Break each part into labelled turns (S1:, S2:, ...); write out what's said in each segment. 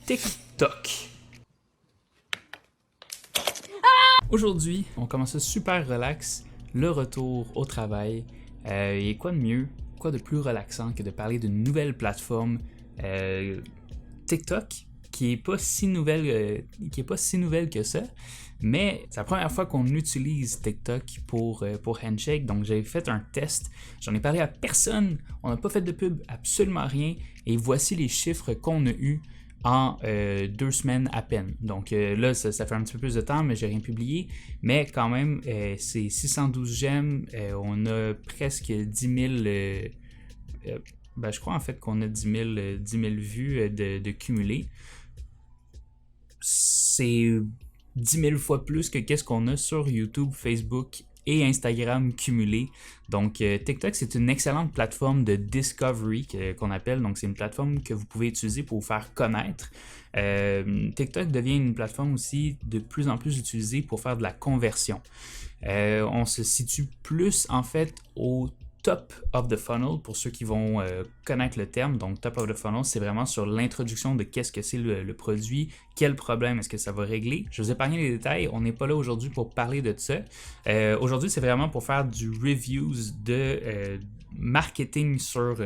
S1: TikTok. Aujourd'hui, on commence ça super relax, le retour au travail. Et quoi de mieux, quoi de plus relaxant que de parler d'une nouvelle plateforme TikTok, qui est pas si nouvelle que ça, mais c'est la première fois qu'on utilise TikTok pour Handshake, donc j'ai fait un test, j'en ai parlé à personne, on n'a pas fait de pub, absolument rien, et voici les chiffres qu'on a eus en 2 semaines à peine. Donc là, ça fait un petit peu plus de temps, mais j'ai rien publié. Mais quand même, c'est 612 j'aime. On a presque 10 000... je crois en fait qu'on a 10 000 vues de cumulé. C'est 10 000 fois plus que qu'est-ce qu'on a sur YouTube, Facebook et Instagram cumulé. Donc TikTok, c'est une excellente plateforme de discovery qu'on appelle. Donc c'est une plateforme que vous pouvez utiliser pour vous faire connaître. TikTok devient une plateforme aussi de plus en plus utilisée pour faire de la conversion. On se situe plus en fait au top of the funnel pour ceux qui vont connaître le terme. Donc top of the funnel, c'est vraiment sur l'introduction de qu'est-ce que c'est le produit, quel problème est-ce que ça va régler. Je vous ai épargné les détails, on n'est pas là aujourd'hui pour parler de ça. Aujourd'hui, c'est vraiment pour faire du reviews de marketing sur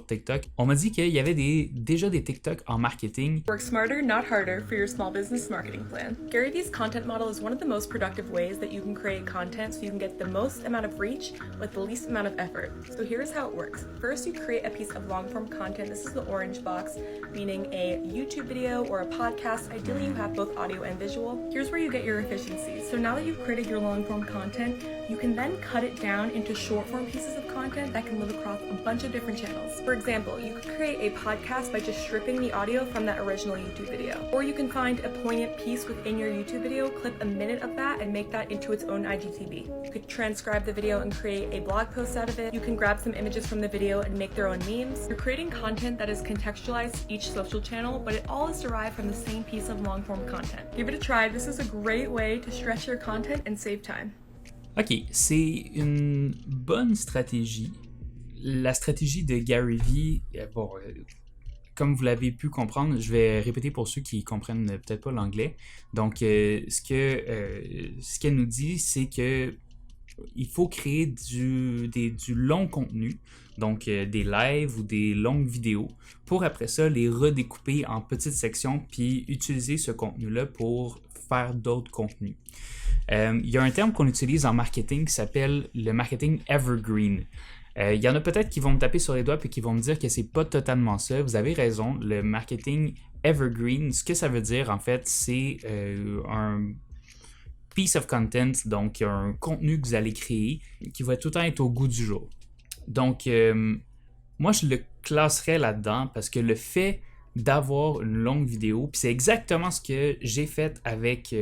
S1: TikTok. On m'a dit qu'il y avait déjà des TikTok en marketing.
S2: Work smarter, not harder for your small business marketing plan. Gary Vee's content model is one of the most productive ways that you can create content so you can get the most amount of reach with the least amount of effort. So here's how it works. First, you create a piece of long-form content. This is the orange box, meaning a YouTube video or a podcast. Ideally, you have both audio and visual. Here's where you get your efficiencies. So now that you've created your long-form content, you can then cut it down into short-form pieces of content that can live across a bunch of different channels. For example, you could create a podcast by just stripping the audio from that original YouTube video. Or you can find a poignant piece within your YouTube video, clip a minute of that, and make that into its own IGTV. You could transcribe the video and create a blog post out of it. You can grab some images from the video and make their own memes. You're creating content that is contextualized to each social channel, but it all is derived from the same piece of long-form content. Give it a try. This is a great way to stretch your content and save time.
S1: Ok, c'est une bonne stratégie. La stratégie de Gary Vee, comme vous l'avez pu comprendre, je vais répéter pour ceux qui comprennent peut-être pas l'anglais. Donc, ce qu'elle nous dit, c'est que il faut créer du long contenu, donc des lives ou des longues vidéos, pour après ça les redécouper en petites sections puis utiliser ce contenu-là pour faire d'autres contenus. Il y a un terme qu'on utilise en marketing qui s'appelle le marketing evergreen. Il y en a peut-être qui vont me taper sur les doigts et qui vont me dire que c'est pas totalement ça. Vous avez raison, le marketing evergreen, ce que ça veut dire en fait, c'est un piece of content, donc un contenu que vous allez créer qui va tout le temps être au goût du jour. Donc, moi, je le classerais là-dedans parce que le fait d'avoir une longue vidéo, puis c'est exactement ce que j'ai fait avec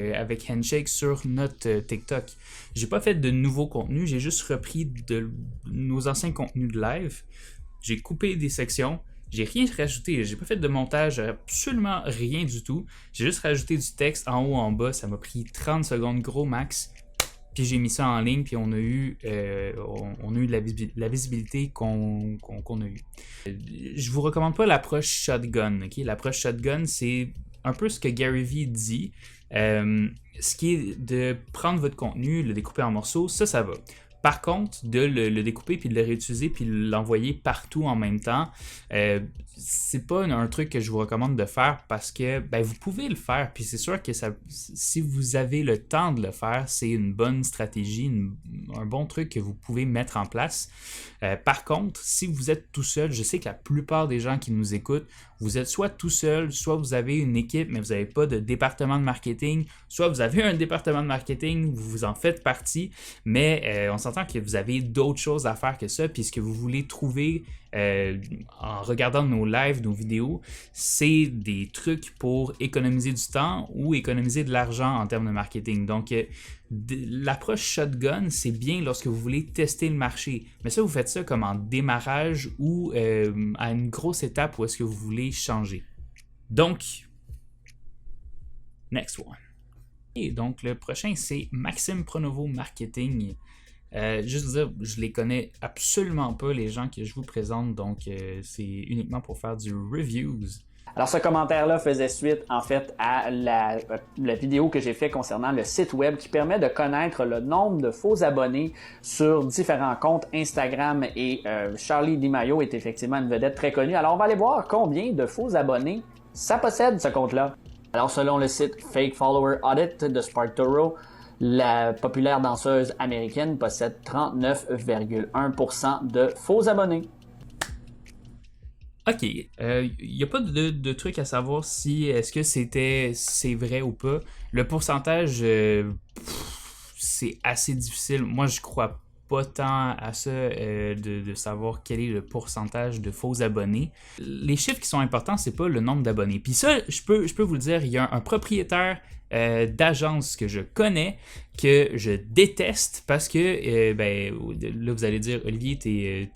S1: Handshake sur notre TikTok. J'ai pas fait de nouveaux contenus, j'ai juste repris de nos anciens contenus de live, j'ai coupé des sections, j'ai rien rajouté, j'ai pas fait de montage, absolument rien du tout. J'ai juste rajouté du texte en haut, en bas, ça m'a pris 30 secondes gros max. Puis j'ai mis ça en ligne, puis on a eu la visibilité qu'on a eue. Je vous recommande pas l'approche shotgun. Okay? L'approche shotgun, c'est un peu ce que Gary Vee dit. Ce qui est de prendre votre contenu, le découper en morceaux, ça va. Par contre, de le découper puis de le réutiliser puis de l'envoyer partout en même temps, c'est pas un truc que je vous recommande de faire parce que vous pouvez le faire puis c'est sûr que si vous avez le temps de le faire, c'est une bonne stratégie, un bon truc que vous pouvez mettre en place. Par contre, si vous êtes tout seul, je sais que la plupart des gens qui nous écoutent, vous êtes soit tout seul, soit vous avez une équipe mais vous n'avez pas de département de marketing, soit vous avez un département de marketing, vous en faites partie, mais on s'entend que vous avez d'autres choses à faire que ça, puis ce que vous voulez trouver en regardant nos lives, nos vidéos, c'est des trucs pour économiser du temps ou économiser de l'argent en termes de marketing. Donc, l'approche shotgun, c'est bien lorsque vous voulez tester le marché. Mais ça, vous faites ça comme en démarrage ou à une grosse étape où est-ce que vous voulez changer. Donc, next one. Et donc, le prochain, c'est Maxime Pronovo Marketing. Juste vous dire, je les connais absolument pas, les gens que je vous présente, donc c'est uniquement pour faire du reviews.
S3: Alors, ce commentaire-là faisait suite, en fait, à la vidéo que j'ai fait concernant le site web qui permet de connaître le nombre de faux abonnés sur différents comptes Instagram et Charli D'Amelio est effectivement une vedette très connue. Alors, on va aller voir combien de faux abonnés ça possède, ce compte-là. Alors, selon le site Fake Follower Audit de SparkToro, la populaire danseuse américaine possède 39,1% de faux abonnés.
S1: OK. Il n'y a pas de truc à savoir si est-ce que c'est vrai ou pas. Le pourcentage, c'est assez difficile. Moi, je crois pas tant à ça de savoir quel est le pourcentage de faux abonnés. Les chiffres qui sont importants, c'est pas le nombre d'abonnés. Puis ça, je peux vous le dire, il y a un propriétaire d'agence que je connais, que je déteste parce que, là vous allez dire, Olivier, t'es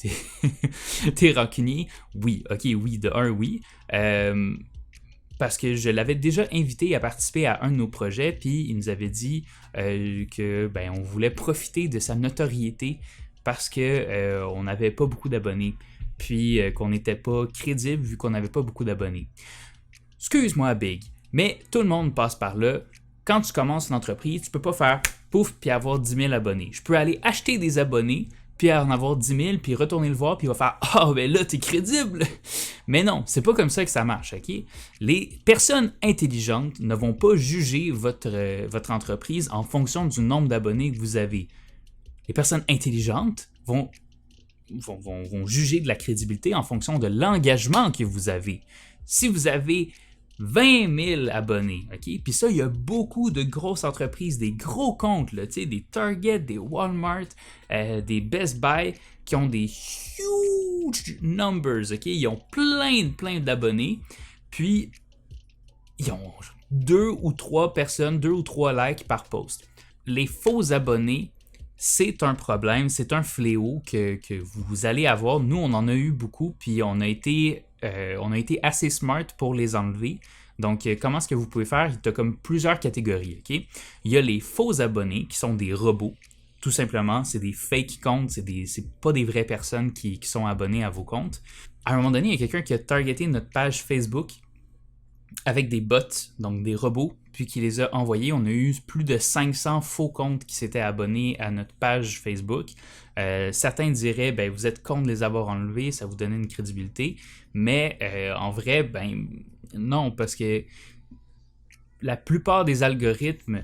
S1: rancunier. Oui, ok, oui, de un, oui. Parce que je l'avais déjà invité à participer à un de nos projets, puis il nous avait dit que on voulait profiter de sa notoriété parce que on n'avait pas beaucoup d'abonnés, puis qu'on n'était pas crédible vu qu'on n'avait pas beaucoup d'abonnés. Excuse-moi, Big, mais tout le monde passe par là. Quand tu commences une entreprise, tu peux pas faire pouf puis avoir 10 000 abonnés. Je peux aller acheter des abonnés, puis en avoir 10 000, puis retourner le voir, puis il va faire « Ah, ben là, t'es crédible! » Mais non, c'est pas comme ça que ça marche, OK? Les personnes intelligentes ne vont pas juger votre entreprise en fonction du nombre d'abonnés que vous avez. Les personnes intelligentes vont juger de la crédibilité en fonction de l'engagement que vous avez. Si vous avez 20 000 abonnés, OK? Puis ça, il y a beaucoup de grosses entreprises, des gros comptes, là, des Target, des Walmart, des Best Buy, qui ont des huge numbers, OK? Ils ont plein d'abonnés, puis ils ont 2 ou 3 personnes, 2 ou 3 likes par post. Les faux abonnés, c'est un problème, c'est un fléau que vous allez avoir. Nous, on en a eu beaucoup, puis on a été assez smart pour les enlever. Donc, comment est-ce que vous pouvez faire? Il y a comme plusieurs catégories, OK? Il y a les faux abonnés, qui sont des robots. Tout simplement, c'est des fake comptes, c'est pas des vraies personnes qui sont abonnées à vos comptes. À un moment donné, il y a quelqu'un qui a targeté notre page Facebook avec des bots, donc des robots, puis qui les a envoyés. On a eu plus de 500 faux comptes qui s'étaient abonnés à notre page Facebook. Certains diraient, vous êtes contre de les avoir enlevés, ça vous donnait une crédibilité. Mais en vrai, non, parce que la plupart des algorithmes,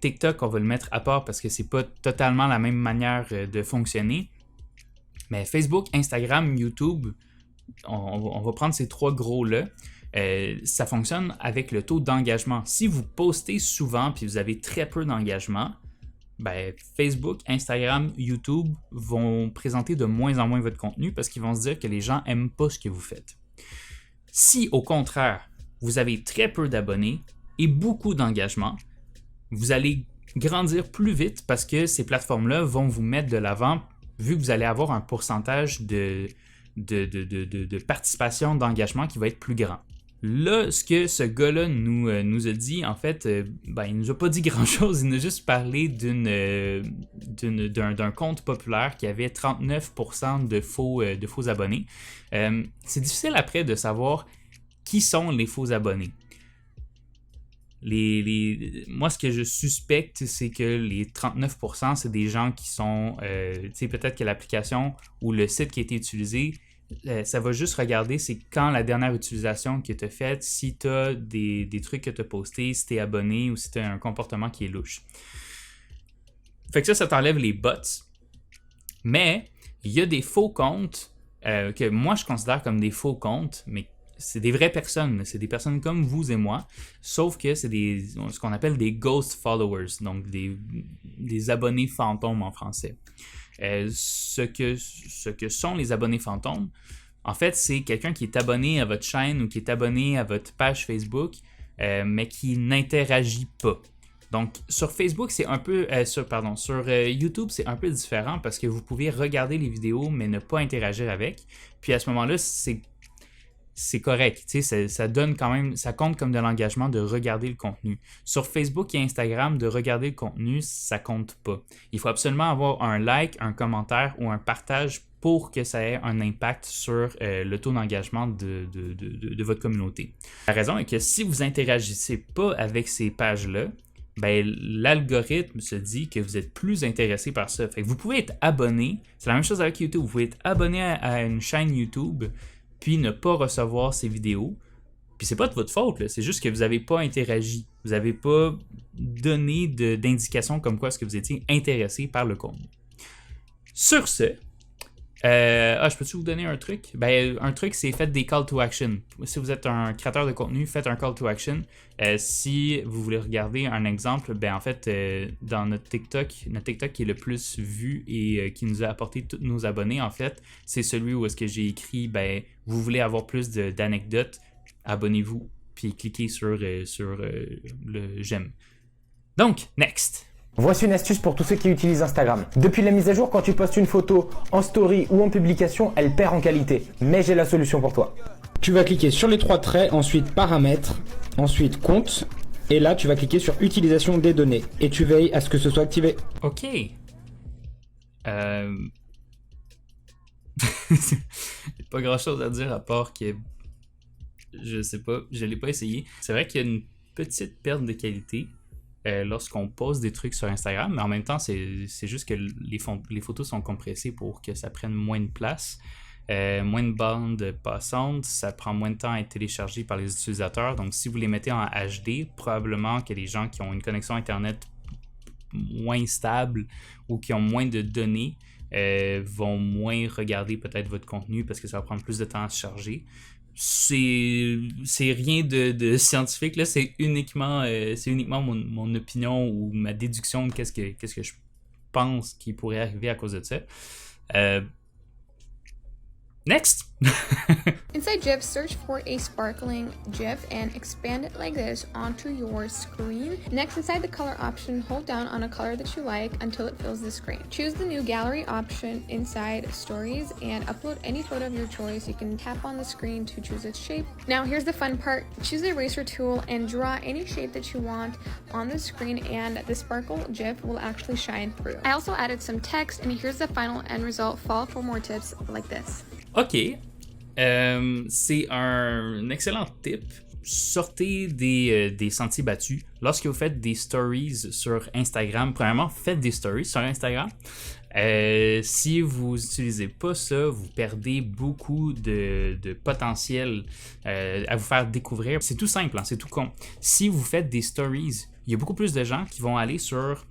S1: TikTok, on va le mettre à part parce que c'est pas totalement la même manière de fonctionner. Mais Facebook, Instagram, YouTube, on va prendre ces 3 gros-là. Ça fonctionne avec le taux d'engagement. Si vous postez souvent puis vous avez très peu d'engagement, Facebook, Instagram, YouTube vont présenter de moins en moins votre contenu parce qu'ils vont se dire que les gens n'aiment pas ce que vous faites. Si au contraire, vous avez très peu d'abonnés et beaucoup d'engagement, vous allez grandir plus vite parce que ces plateformes-là vont vous mettre de l'avant vu que vous allez avoir un pourcentage de participation, d'engagement qui va être plus grand. Là, ce que ce gars-là nous a dit, en fait, il nous a pas dit grand-chose. Il nous a juste parlé d'un compte populaire qui avait 39% de faux abonnés. C'est difficile après de savoir qui sont les faux abonnés. Moi, ce que je suspecte, c'est que les 39%, c'est des gens qui sont... peut-être que l'application ou le site qui a été utilisé, ça va juste regarder c'est quand la dernière utilisation que tu as faite, si tu as des trucs que tu as postés, si tu es abonné ou si tu as un comportement qui est louche. Fait que ça t'enlève les bots. Mais il y a des faux comptes que moi je considère comme des faux comptes, mais c'est des vraies personnes. C'est des personnes comme vous et moi, sauf que c'est ce qu'on appelle des ghost followers, donc des abonnés fantômes en français. Ce que sont les abonnés fantômes, en fait, c'est quelqu'un qui est abonné à votre chaîne ou qui est abonné à votre page Facebook, mais qui n'interagit pas. Donc, sur Facebook, c'est un peu... sur YouTube, c'est un peu différent parce que vous pouvez regarder les vidéos, mais ne pas interagir avec. Puis à ce moment-là, c'est correct, ça donne quand même, ça compte comme de l'engagement de regarder le contenu. Sur Facebook et Instagram, de regarder le contenu, ça compte pas. Il faut absolument avoir un like, un commentaire ou un partage pour que ça ait un impact sur le taux d'engagement de votre communauté. La raison est que si vous interagissez pas avec ces pages-là, ben, l'algorithme se dit que vous êtes plus intéressé par ça. Fait que vous pouvez être abonné, c'est la même chose avec YouTube, vous pouvez être abonné à une chaîne YouTube, puis ne pas recevoir ces vidéos. Puis c'est pas de votre faute, là. C'est juste que vous n'avez pas interagi. Vous n'avez pas donné d'indication comme quoi est-ce que vous étiez intéressé par le contenu. Sur ce, je peux-tu vous donner un truc? Ben, un truc, c'est faites des call to action. Si vous êtes un créateur de contenu, faites un call to action. Si vous voulez regarder un exemple, ben en fait, dans notre TikTok qui est le plus vu et qui nous a apporté tous nos abonnés, en fait, c'est celui où est-ce que j'ai écrit, ben, vous voulez avoir plus d'anecdotes, abonnez-vous, puis cliquez sur le j'aime. Donc, next!
S4: Voici une astuce pour tous ceux qui utilisent Instagram. Depuis la mise à jour, quand tu postes une photo en story ou en publication, elle perd en qualité. Mais j'ai la solution pour toi.
S5: Tu vas cliquer sur les 3 traits, ensuite paramètres, ensuite compte, et là tu vas cliquer sur utilisation des données, et tu veilles à ce que ce soit activé.
S1: Ok. Pas grand chose à dire à part que je sais pas, je l'ai pas essayé. C'est vrai qu'il y a une petite perte de qualité lorsqu'on poste des trucs sur Instagram, mais en même temps, c'est juste que les photos sont compressées pour que ça prenne moins de place, moins de bandes passantes, ça prend moins de temps à être téléchargé par les utilisateurs. Donc, si vous les mettez en HD, probablement que les gens qui ont une connexion Internet moins stable ou qui ont moins de données vont moins regarder peut-être votre contenu parce que ça va prendre plus de temps à se charger. C'est rien de scientifique, là, c'est uniquement mon opinion ou ma déduction de qu'est-ce que je pense qui pourrait arriver à cause de ça. Next!
S6: Inside GIF, search for a sparkling GIF and expand it like this onto your screen. Next, inside the color option, hold down on a color that you like until it fills the screen. Choose the new gallery option inside stories and upload any photo of your choice. You can tap on the screen to choose its shape. Now, here's the fun part. Choose the eraser tool and draw any shape that you want on the screen, and the sparkle GIF will actually shine through. I also added some text, and here's the final end result. Follow for more tips like this.
S1: Ok, c'est un excellent tip. Sortez des sentiers battus. Lorsque vous faites des stories sur Instagram, premièrement, faites des stories sur Instagram. Si vous n'utilisez pas ça, vous perdez beaucoup de potentiel à vous faire découvrir. C'est tout simple, hein, c'est tout con. Si vous faites des stories, il y a beaucoup plus de gens qui vont aller sur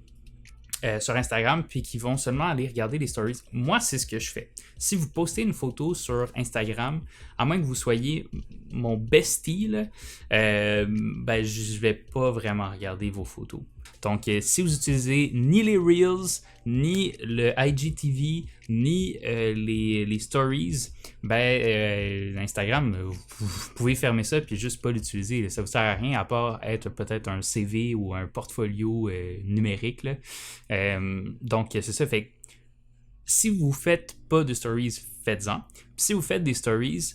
S1: Instagram puis qui vont seulement aller regarder les stories. Moi, c'est ce que je fais. Si vous postez une photo sur Instagram, à moins que vous soyez mon bestie, là, ben, je vais pas vraiment regarder vos photos. Donc, si vous utilisez ni les Reels, ni le IGTV, ni les Stories, ben, Instagram, vous pouvez fermer ça puis juste pas l'utiliser. Ça vous sert à rien à part être peut-être un CV ou un portfolio numérique, là. Donc, c'est ça. Fait que si vous faites pas de Stories, faites-en. Puis si vous faites des Stories,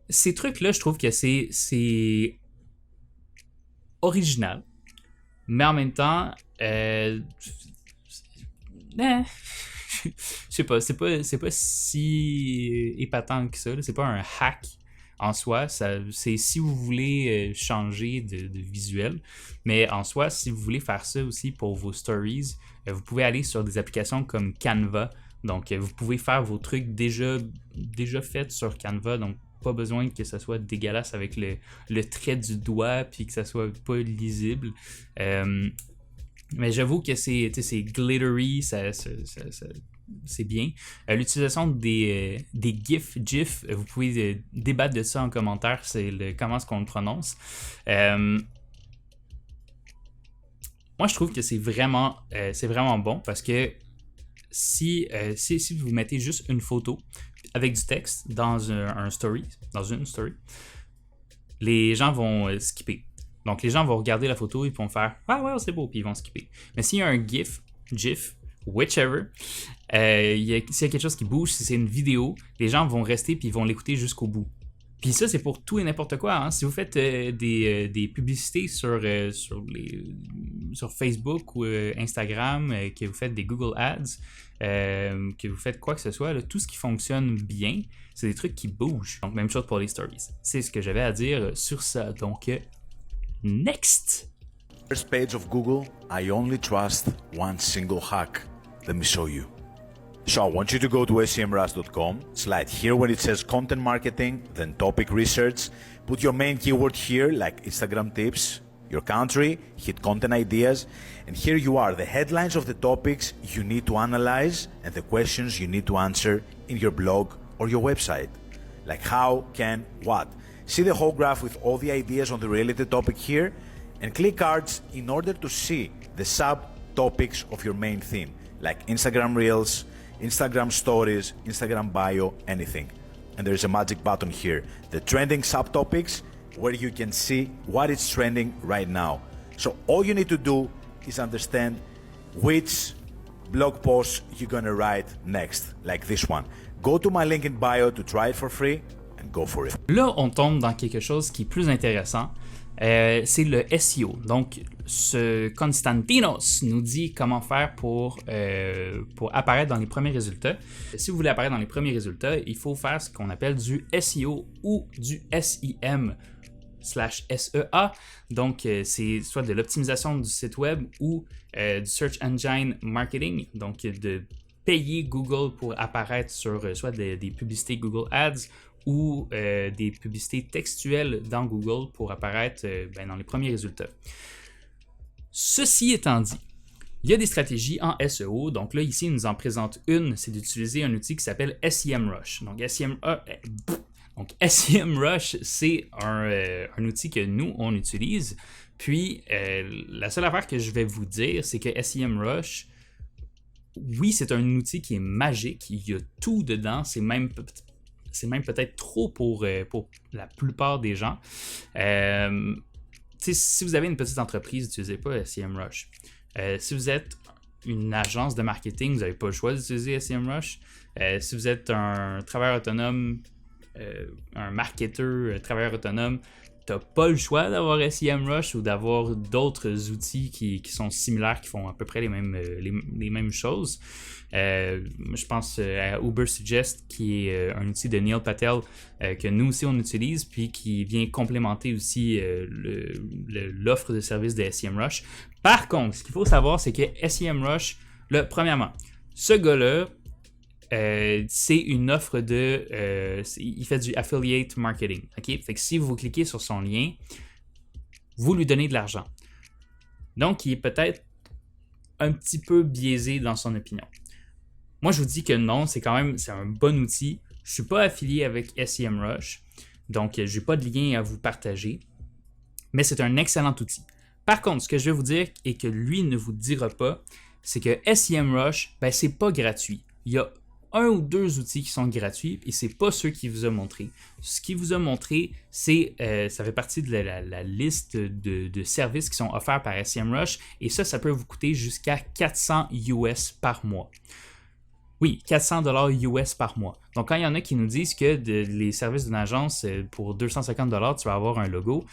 S1: ces trucs-là, je trouve que c'est original, mais en même temps, je sais pas, c'est pas si épatant que ça, là. C'est pas un hack en soi, c'est si vous voulez changer de visuel, mais en soi, si vous voulez faire ça aussi pour vos stories, vous pouvez aller sur des applications comme Canva. Donc, vous pouvez faire vos trucs déjà faits sur Canva, donc pas besoin que ça soit dégueulasse avec le trait du doigt puis que ça soit pas lisible. Mais j'avoue que c'est glittery, c'est bien. L'utilisation des GIF, vous pouvez débattre de ça en commentaire, comment est-ce qu'on le prononce. Moi, je trouve que c'est vraiment bon parce que si vous mettez juste une photo avec du texte dans une story, les gens vont skipper. Donc, les gens vont regarder la photo et vont faire « Ah ouais, c'est beau », puis ils vont skipper. Mais s'il y a un GIF, whichever, s'il y a quelque chose qui bouge, si c'est une vidéo, les gens vont rester puis ils vont l'écouter jusqu'au bout. Puis ça, c'est pour tout et n'importe quoi. Hein. Si vous faites des publicités sur les sur Facebook ou Instagram, que vous faites des Google Ads, que vous faites quoi que ce soit, là, tout ce qui fonctionne bien, c'est des trucs qui bougent. Donc, même chose pour les stories. C'est ce que j'avais à dire sur ça. Donc, next!
S7: First page of Google, I only trust one single hack. Let me show you. So I want you to go to semrush.com, slide here where it says content marketing, then topic research, put your main keyword here like Instagram tips, your country, hit content ideas, and here you are, the headlines of the topics you need to analyze and the questions you need to answer in your blog or your website. Like how, can, what. See the whole graph with all the ideas on the related topic here, and click cards in order to see the subtopics of your main theme, like Instagram Reels, Instagram Stories, Instagram Bio, anything. And there's a magic button here, the trending subtopics, where you can see what is trending right now. So all you need to do is understand which blog posts you're gonna write next, like this one. Go to my link in bio to try it for free and go for it.
S1: Là, on tombe dans quelque chose qui est plus intéressant. C'est le SEO. Donc, ce Constantinos nous dit comment faire pour apparaître dans les premiers résultats. Si vous voulez apparaître dans les premiers résultats, il faut faire ce qu'on appelle du SEO ou du SEM/SEA. Donc, c'est soit de l'optimisation du site web ou du Search Engine Marketing. Donc, de payer Google pour apparaître sur soit des publicités Google Ads ou des publicités textuelles dans Google pour apparaître dans les premiers résultats. Ceci étant dit, il y a des stratégies en SEO. Donc là, ici, il nous en présente une, c'est d'utiliser un outil qui s'appelle SEMrush. Donc SEMrush, c'est un outil que nous, on utilise. Puis, la seule affaire que je vais vous dire, c'est que SEMrush, oui, c'est un outil qui est magique. Il y a tout dedans. C'est même peut-être trop pour la plupart des gens. Si vous avez une petite entreprise, n'utilisez pas SEMrush. Si vous êtes une agence de marketing, vous n'avez pas le choix d'utiliser SEMrush. Si vous êtes un travailleur autonome, un marketeur, travailleur autonome, tu n'as pas le choix d'avoir SEMrush ou d'avoir d'autres outils qui sont similaires, qui font à peu près les mêmes choses. Je pense à Ubersuggest, qui est un outil de Neil Patel que nous aussi on utilise, puis qui vient complémenter aussi l'offre de service de SEMrush. Par contre, ce qu'il faut savoir, c'est que SEMrush, premièrement, ce gars-là, c'est une offre il fait du affiliate marketing. Okay? Fait que si vous cliquez sur son lien, vous lui donnez de l'argent. Donc, il est peut-être un petit peu biaisé dans son opinion. Moi, je vous dis que non, c'est un bon outil. Je ne suis pas affilié avec SEMrush, donc je n'ai pas de lien à vous partager, mais c'est un excellent outil. Par contre, ce que je vais vous dire et que lui ne vous dira pas, c'est que SEMrush, c'est pas gratuit. Il y a un ou deux outils qui sont gratuits et c'est pas ceux qu'il vous a montré. Ce qu'il vous a montré, ça fait partie de la liste de services qui sont offerts par SEMrush et ça peut vous coûter jusqu'à 400 US par mois. Oui, 400 $ US par mois. Donc, quand il y en a qui nous disent que les services d'une agence, pour 250 $, tu vas avoir un logo,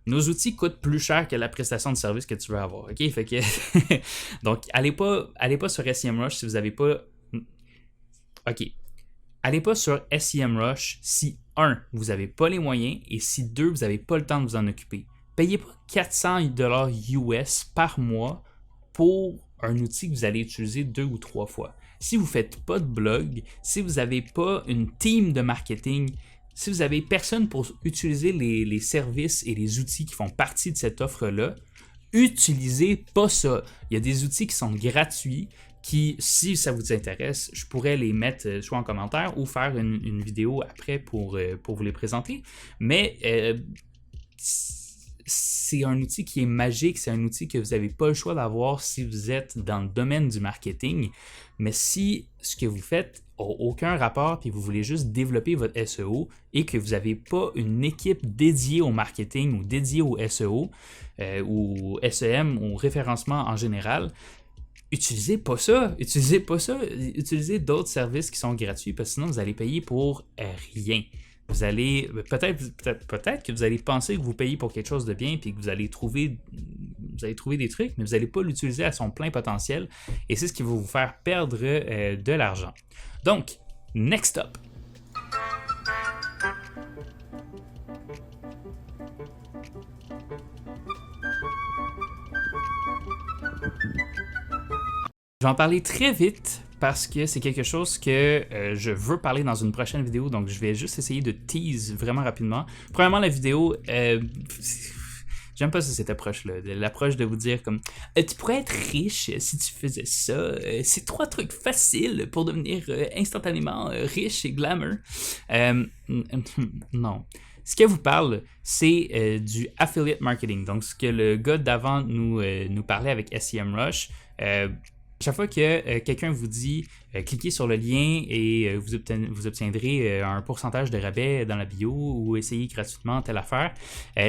S1: nos outils coûtent plus cher que la prestation de service que tu veux avoir. OK? Fait que donc, allez pas sur SEMrush si vous n'avez pas... OK. Allez pas sur SEMrush si, 1, vous n'avez pas les moyens et si, 2, vous n'avez pas le temps de vous en occuper. Payez pas 400 $ US par mois pour un outil que vous allez utiliser 2 ou 3 fois. Si vous ne faites pas de blog, si vous n'avez pas une team de marketing, si vous n'avez personne pour utiliser les services et les outils qui font partie de cette offre-là, utilisez pas ça. Il y a des outils qui sont gratuits qui, si ça vous intéresse, je pourrais les mettre soit en commentaire ou faire une vidéo après pour vous les présenter. Mais c'est un outil qui est magique, c'est un outil que vous n'avez pas le choix d'avoir si vous êtes dans le domaine du marketing. Mais si ce que vous faites n'a aucun rapport et vous voulez juste développer votre SEO et que vous n'avez pas une équipe dédiée au marketing ou dédiée au SEO ou SEM ou référencement en général, utilisez pas ça. Utilisez d'autres services qui sont gratuits parce que sinon vous allez payer pour rien. vous allez peut-être que vous allez penser que vous payez pour quelque chose de bien, puis que vous allez trouver des trucs, mais vous n'allez pas l'utiliser à son plein potentiel, et c'est ce qui va vous faire perdre de l'argent. Donc, next up. Je vais en parler très vite parce que c'est quelque chose que je veux parler dans une prochaine vidéo, donc je vais juste essayer de tease vraiment rapidement. Premièrement, la vidéo, j'aime pas cette approche-là, l'approche de vous dire comme tu pourrais être riche si tu faisais ça, c'est 3 trucs faciles pour devenir instantanément riche et glamour. Non. Ce qu'elle vous parle, c'est du affiliate marketing. Donc, ce que le gars d'avant nous parlait avec SEMrush. Chaque fois que quelqu'un vous dit cliquez sur le lien et vous obtiendrez un pourcentage de rabais dans la bio ou essayez gratuitement telle affaire,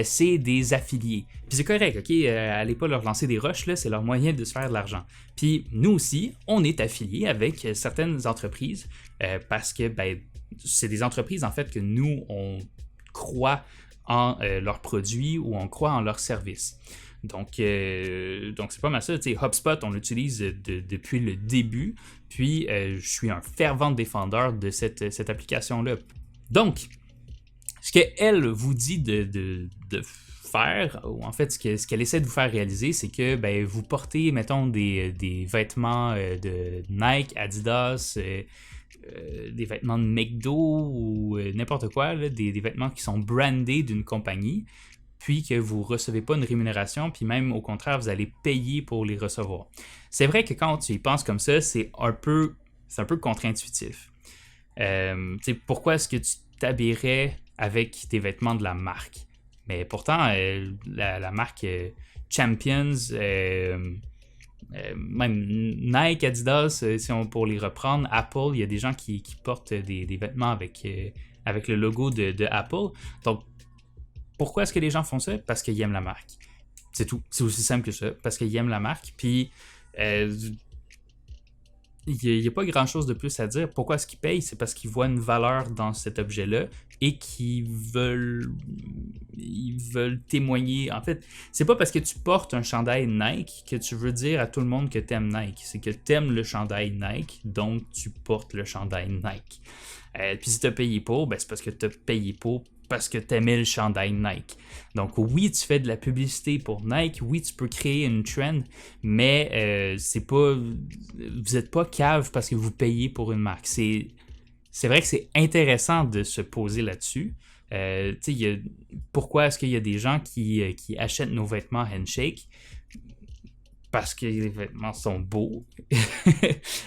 S1: c'est des affiliés. Puis c'est correct, ok? Allez pas leur lancer des rushs, là, c'est leur moyen de se faire de l'argent. Puis nous aussi, on est affiliés avec certaines entreprises parce que c'est des entreprises en fait que nous, on croit en leurs produits ou on croit en leurs services. Donc c'est pas mal ça. T'sais, HubSpot, on l'utilise depuis le début, puis je suis un fervent défendeur de cette application-là. Donc, ce qu'elle vous dit de faire, ou en fait ce qu'elle essaie de vous faire réaliser, c'est que vous portez, mettons, des vêtements de Nike, Adidas, des vêtements de McDo ou n'importe quoi, là, des vêtements qui sont brandés d'une compagnie, puis que vous ne recevez pas une rémunération, puis même au contraire, vous allez payer pour les recevoir. C'est vrai que quand tu y penses comme ça, c'est un peu contre-intuitif. Pourquoi est-ce que tu t'habillerais avec des vêtements de la marque? Mais pourtant, la marque Champions, même Nike, Adidas, pour les reprendre, Apple, il y a des gens qui portent des vêtements avec le logo de Apple. Donc, pourquoi est-ce que les gens font ça? Parce qu'ils aiment la marque. C'est tout. C'est aussi simple que ça. Parce qu'ils aiment la marque. Puis, il n'y a pas grand-chose de plus à dire. Pourquoi est-ce qu'ils payent? C'est parce qu'ils voient une valeur dans cet objet-là et qu'ils veulent témoigner. En fait, c'est pas parce que tu portes un chandail Nike que tu veux dire à tout le monde que tu aimes Nike. C'est que tu aimes le chandail Nike, donc tu portes le chandail Nike. Puis si tu as payé pour, c'est parce que tu as payé pour parce que tu aimais le chandail Nike. Donc oui, tu fais de la publicité pour Nike, oui, tu peux créer une trend, mais vous n'êtes pas cave parce que vous payez pour une marque. C'est vrai que c'est intéressant de se poser là-dessus. Pourquoi est-ce qu'il y a des gens qui achètent nos vêtements Handshake? Parce que les vêtements sont beaux,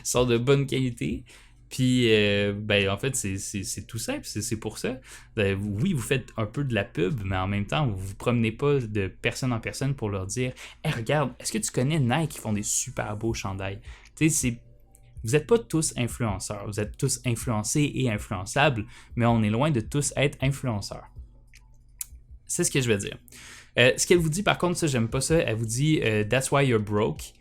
S1: sont de bonne qualité. Puis, en fait, c'est tout simple, c'est pour ça. Oui, vous faites un peu de la pub, mais en même temps, vous ne vous promenez pas de personne en personne pour leur dire « Hey, regarde, est-ce que tu connais Nike qui font des super beaux chandails? » Vous n'êtes pas tous influenceurs, vous êtes tous influencés et influençables, mais on est loin de tous être influenceurs. C'est ce que je veux dire. Ce qu'elle vous dit, par contre, ça, j'aime pas ça, elle vous dit « That's why you're broke ».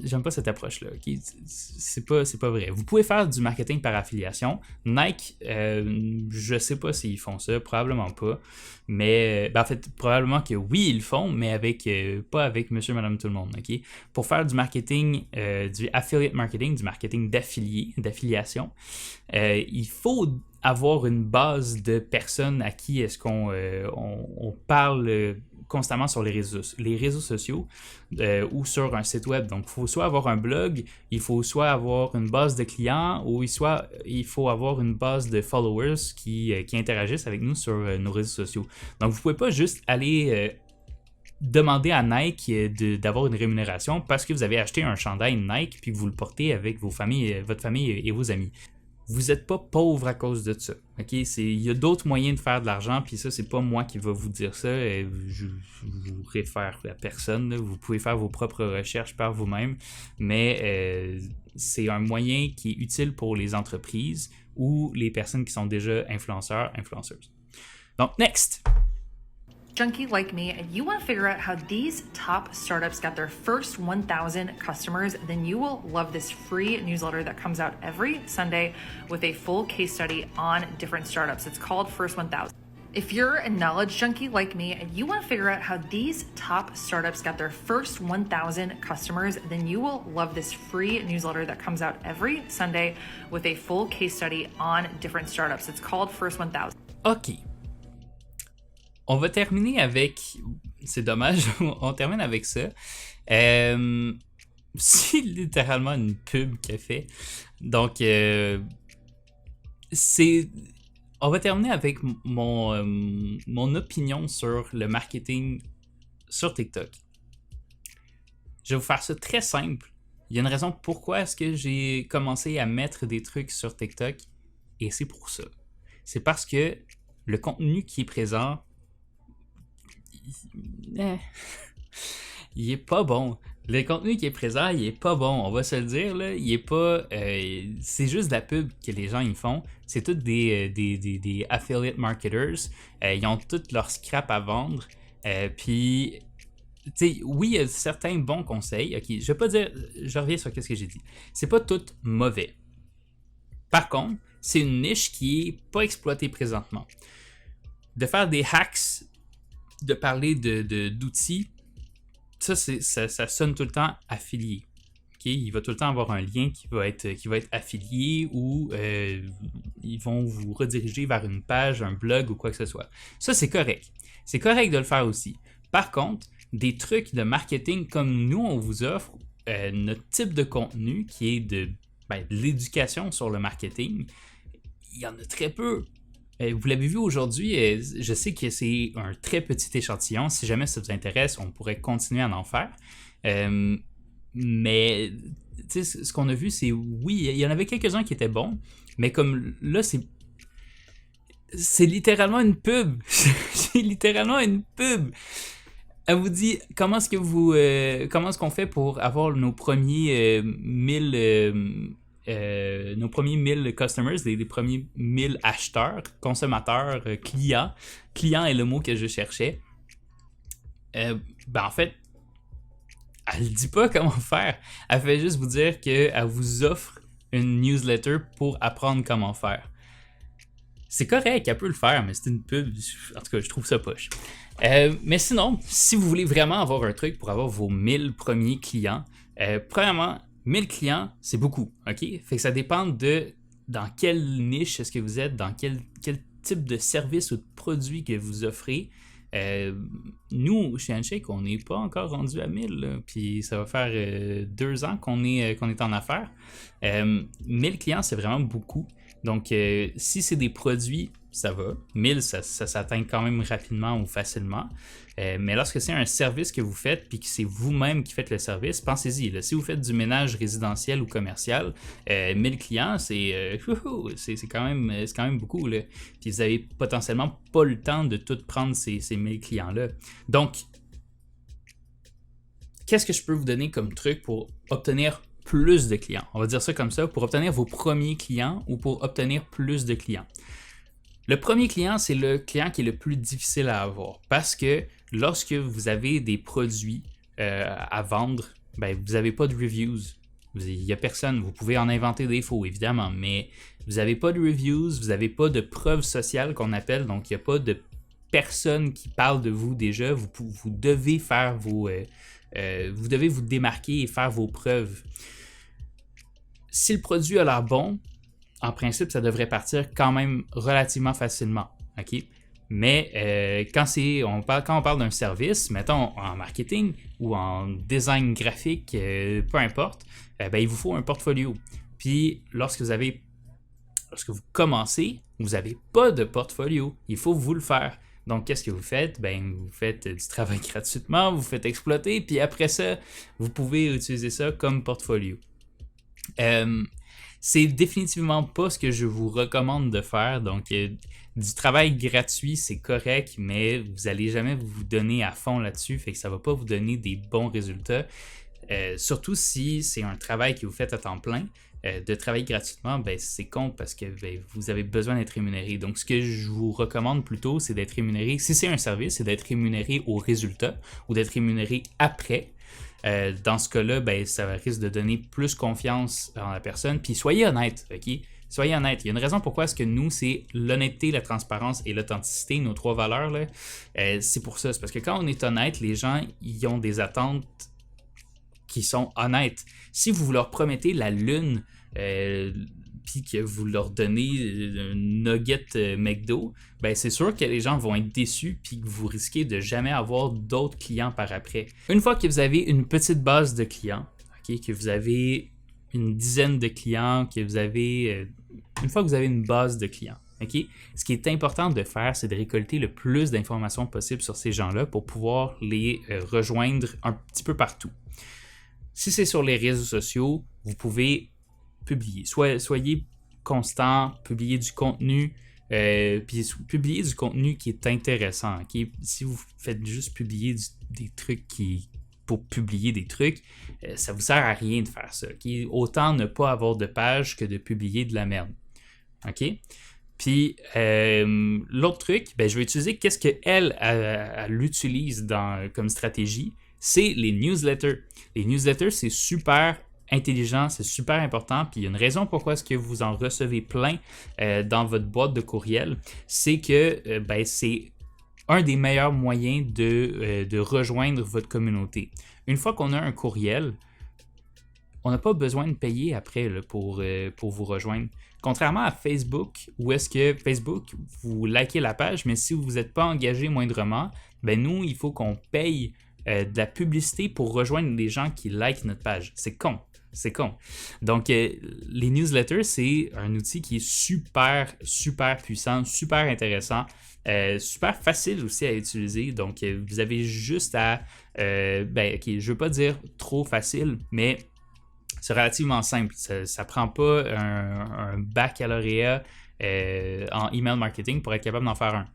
S1: J'aime pas cette approche-là. Okay? C'est pas vrai. Vous pouvez faire du marketing par affiliation. Nike, je sais pas s'ils font ça, probablement pas. Mais en fait, probablement que oui, ils le font, mais pas avec monsieur, madame, tout le monde. Okay? Pour faire du marketing, du affiliate marketing, du marketing d'affiliation, il faut avoir une base de personnes à qui est-ce qu'on on parle constamment sur les réseaux sociaux ou sur un site web. Donc, il faut soit avoir un blog, il faut soit avoir une base de clients ou il faut avoir une base de followers qui interagissent avec nous sur nos réseaux sociaux. Donc, vous ne pouvez pas juste aller demander à Nike d'avoir une rémunération parce que vous avez acheté un chandail Nike puis que vous le portez avec votre famille et vos amis. Vous n'êtes pas pauvre à cause de ça. Okay? Il y a d'autres moyens de faire de l'argent, puis ça, c'est pas moi qui va vous dire ça. Je vous réfère à personne. Là. Vous pouvez faire vos propres recherches par vous-même, mais c'est un moyen qui est utile pour les entreprises ou les personnes qui sont déjà influenceurs, influenceuses. Donc, next!
S8: junkie like me and you want to figure out how these top startups got their first 1,000 customers, then you will love this free newsletter that comes out every Sunday with a full case study on different startups. It's called First 1,000. If you're a knowledge junkie like me and you want to figure out how these top startups got their first 1,000 customers, then you will love this free newsletter that comes out every Sunday with a full case study on different startups. It's called First 1,000.
S1: OK. On va terminer avec... C'est dommage, on termine avec ça. C'est littéralement une pub qu'elle fait. Donc, c'est... On va terminer avec mon opinion sur le marketing sur TikTok. Je vais vous faire ça très simple. Il y a une raison pourquoi est-ce que j'ai commencé à mettre des trucs sur TikTok, et c'est pour ça. C'est parce que le contenu qui est présent, il est pas bon. Le contenu qui est présent, il est pas bon. On va se le dire, là. Il est pas... c'est juste de la pub que les gens ils font. C'est tous des affiliate marketers. Ils ont tout leur scrap à vendre. Puis, tu sais, oui, il y a certains bons conseils. OK, je vais pas dire... Je reviens sur ce que j'ai dit. C'est pas tout mauvais. Par contre, c'est une niche qui est pas exploitée présentement. De faire des hacks, de parler d'outils, ça sonne tout le temps affilié. Okay? Il va tout le temps avoir un lien qui va être affilié ou ils vont vous rediriger vers une page, un blog ou quoi que ce soit. Ça, c'est correct. C'est correct de le faire aussi. Par contre, des trucs de marketing comme nous, on vous offre notre type de contenu qui est de l'éducation sur le marketing, il y en a très peu. Vous l'avez vu aujourd'hui, je sais que c'est un très petit échantillon. Si jamais ça vous intéresse, on pourrait continuer à en faire. Mais ce qu'on a vu, c'est oui, il y en avait quelques-uns qui étaient bons, mais comme là, c'est littéralement une pub. C'est littéralement une pub. Elle vous dit comment est-ce qu'on fait pour avoir nos premiers 1000 nos premiers 1000 customers, les premiers 1000 acheteurs, consommateurs, clients. Client est le mot que je cherchais. En fait, elle ne dit pas comment faire. Elle fait juste vous dire qu'elle vous offre une newsletter pour apprendre comment faire. C'est correct, elle peut le faire, mais c'est une pub. En tout cas, je trouve ça poche. Mais sinon, si vous voulez vraiment avoir un truc pour avoir vos 1000 premiers clients, premièrement, 1000 clients, c'est beaucoup, OK? Fait que ça dépend de dans quelle niche est-ce que vous êtes, dans quel type de service ou de produit que vous offrez. Nous, chez Handshake, on n'est pas encore rendu à 1000, là, puis ça va faire 2 ans qu'on est en affaires. 1000 clients, c'est vraiment beaucoup. Donc, si c'est des produits, ça va. 1000, ça s'atteint quand même rapidement ou facilement. Mais lorsque c'est un service que vous faites puis que c'est vous-même qui faites le service, pensez-y. Là, si vous faites du ménage résidentiel ou commercial, 1000 clients, c'est quand même beaucoup. Là. Puis vous n'avez potentiellement pas le temps de tout prendre ces 1000 clients-là. Donc, qu'est-ce que je peux vous donner comme truc pour obtenir plus de clients? On va dire ça comme ça, pour obtenir vos premiers clients ou pour obtenir plus de clients. Le premier client, c'est le client qui est le plus difficile à avoir parce que lorsque vous avez des produits à vendre, vous n'avez pas de reviews. Il n'y a personne. Vous pouvez en inventer des faux, évidemment, mais vous n'avez pas de reviews, vous n'avez pas de preuves sociales qu'on appelle, donc il n'y a pas de personne qui parle de vous déjà. Vous devez faire vous devez vous démarquer et faire vos preuves. Si le produit a l'air bon, en principe, ça devrait partir quand même relativement facilement. OK? Mais quand on parle d'un service, mettons en marketing ou en design graphique, peu importe, il vous faut un portfolio. Puis lorsque vous commencez, vous n'avez pas de portfolio. Il faut vous le faire. Donc, qu'est-ce que vous faites? Vous faites du travail gratuitement, vous faites exploiter, puis après ça, vous pouvez utiliser ça comme portfolio. C'est définitivement pas ce que je vous recommande de faire. Donc, du travail gratuit, c'est correct, mais vous n'allez jamais vous donner à fond là-dessus, fait que ça va pas vous donner des bons résultats. Surtout si c'est un travail que vous faites à temps plein. de travailler gratuitement, ben, c'est con parce que ben, vous avez besoin d'être rémunéré. Donc, ce que je vous recommande plutôt, c'est d'être rémunéré, si c'est un service, c'est d'être rémunéré au résultat ou d'être rémunéré après. Dans ce cas-là, ben, ça risque de donner plus confiance en la personne. Puis soyez honnête, OK? Soyez honnête. Il y a une raison pourquoi est-ce que nous, c'est l'honnêteté, la transparence et l'authenticité, nos 3 valeurs. Là. C'est pour ça. C'est parce que quand on est honnête, les gens, ils ont des attentes qui sont honnêtes. Si vous leur promettez la lune, puis que vous leur donnez un nugget McDo, ben c'est sûr que les gens vont être déçus puis que vous risquez de jamais avoir d'autres clients par après. Une fois que vous avez une petite base de clients, okay, que vous avez une dizaine de clients, que vous avez... une fois que vous avez une base de clients, okay, ce qui est important de faire, c'est de récolter le plus d'informations possible sur ces gens-là pour pouvoir les rejoindre un petit peu partout. Si c'est sur les réseaux sociaux, vous pouvez publier. Soyez constant, publiez du contenu, puis publiez du contenu qui est intéressant. Okay? Si vous faites juste publier des trucs pour publier des trucs, ça vous sert à rien de faire ça. Okay? Autant ne pas avoir de page que de publier de la merde. OK? Puis, l'autre truc, ben, je vais utiliser qu'est-ce qu'elle utilise comme stratégie, c'est les newsletters. Les newsletters, c'est super intelligent, c'est super important, puis il y a une raison pourquoi est-ce que vous en recevez plein dans votre boîte de courriel, c'est que ben, c'est un des meilleurs moyens de rejoindre votre communauté. Une fois qu'on a un courriel, on n'a pas besoin de payer après là, pour vous rejoindre. Contrairement à Facebook, où est-ce que Facebook, vous likez la page, mais si vous n'êtes pas engagé moindrement, ben nous, il faut qu'on paye de la publicité pour rejoindre les gens qui likent notre page. C'est con. C'est con. Donc, les newsletters, c'est un outil qui est super, super puissant, super intéressant, super facile aussi à utiliser. Donc, vous avez juste à... OK, je ne veux pas dire trop facile, mais c'est relativement simple. Ça ne prend pas un baccalauréat en email marketing pour être capable d'en faire un.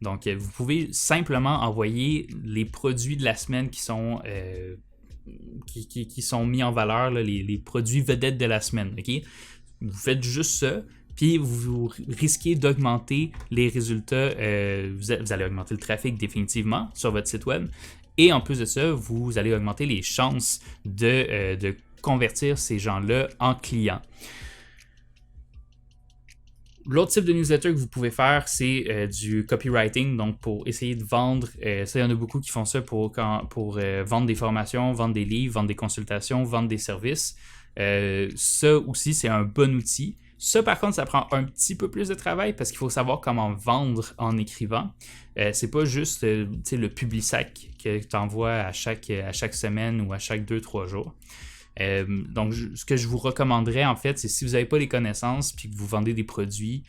S1: Donc, vous pouvez simplement envoyer les produits de la semaine qui sont mis en valeur, là, les produits vedettes de la semaine. Okay? Vous faites juste ça, puis vous risquez d'augmenter les résultats. Vous allez augmenter le trafic définitivement sur votre site web. Et en plus de ça, vous allez augmenter les chances de convertir ces gens-là en clients. L'autre type de newsletter que vous pouvez faire, c'est du copywriting, donc pour essayer de vendre. Ça, il y en a beaucoup qui font ça pour vendre des formations, vendre des livres, vendre des consultations, vendre des services. Ça aussi, c'est un bon outil. Ça, par contre, ça prend un petit peu plus de travail parce qu'il faut savoir comment vendre en écrivant. C'est pas juste le Publisac que tu envoies à chaque semaine ou à chaque 2-3 jours. Donc, ce que je vous recommanderais, en fait, c'est si vous n'avez pas les connaissances puis que vous vendez des produits,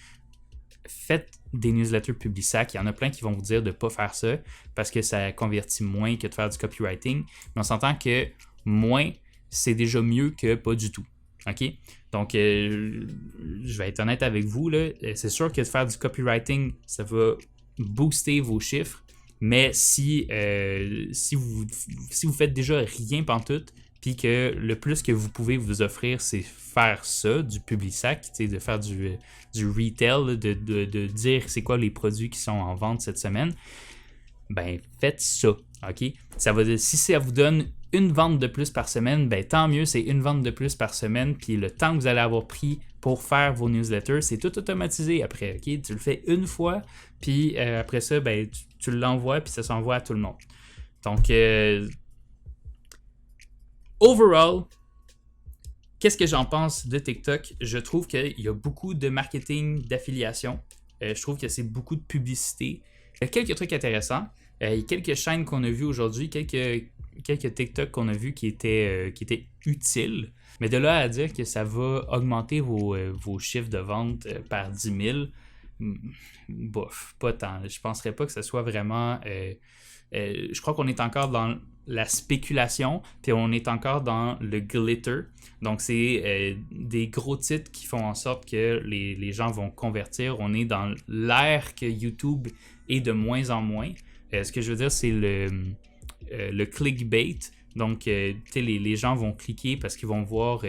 S1: faites des newsletters Publisac. Il y en a plein qui vont vous dire de ne pas faire ça parce que ça convertit moins que de faire du copywriting. Mais on s'entend que moins, c'est déjà mieux que pas du tout. OK? Donc, je vais être honnête avec vous, là. C'est sûr que de faire du copywriting, ça va booster vos chiffres. Mais si vous faites déjà rien pantoute, puis que le plus que vous pouvez vous offrir, c'est faire ça, du Publisac, de faire du retail, de dire c'est quoi les produits qui sont en vente cette semaine, ben faites ça, OK? Si ça vous donne une vente de plus par semaine, ben tant mieux, c'est une vente de plus par semaine, puis le temps que vous allez avoir pris pour faire vos newsletters, c'est tout automatisé après, OK? Tu le fais une fois, puis après ça, ben tu l'envoies, puis ça s'envoie à tout le monde. Donc, overall, qu'est-ce que j'en pense de TikTok? Je trouve qu'il y a beaucoup de marketing d'affiliation. Je trouve que c'est beaucoup de publicité. Il y a quelques trucs intéressants. Il y a quelques chaînes qu'on a vues aujourd'hui, quelques TikTok qu'on a vus qui étaient utiles. Mais de là à dire que ça va augmenter vos chiffres de vente par 10 000, bof, pas tant. Je ne penserais pas que ce soit vraiment... je crois qu'on est encore dans la spéculation, puis on est encore dans le glitter. Donc, c'est des gros titres qui font en sorte que les gens vont convertir. On est dans l'ère que YouTube est de moins en moins. Ce que je veux dire, c'est le clickbait. Donc, les gens vont cliquer parce qu'ils vont voir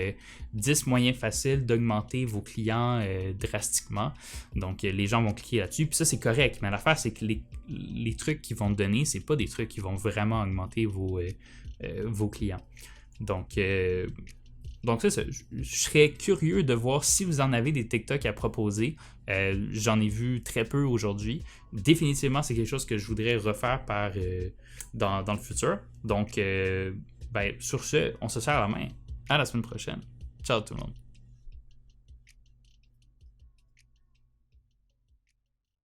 S1: 10 moyens faciles d'augmenter vos clients drastiquement. Donc, les gens vont cliquer là-dessus. Puis ça, c'est correct. Mais l'affaire, c'est que les trucs qu'ils vont te donner, c'est pas des trucs qui vont vraiment augmenter vos clients. Donc c'est ça. Je serais curieux de voir si vous en avez des TikTok à proposer. J'en ai vu très peu aujourd'hui. Définitivement, c'est quelque chose que je voudrais refaire dans le futur. Donc, sur ce, on se serre la main. À la semaine prochaine. Ciao tout le monde.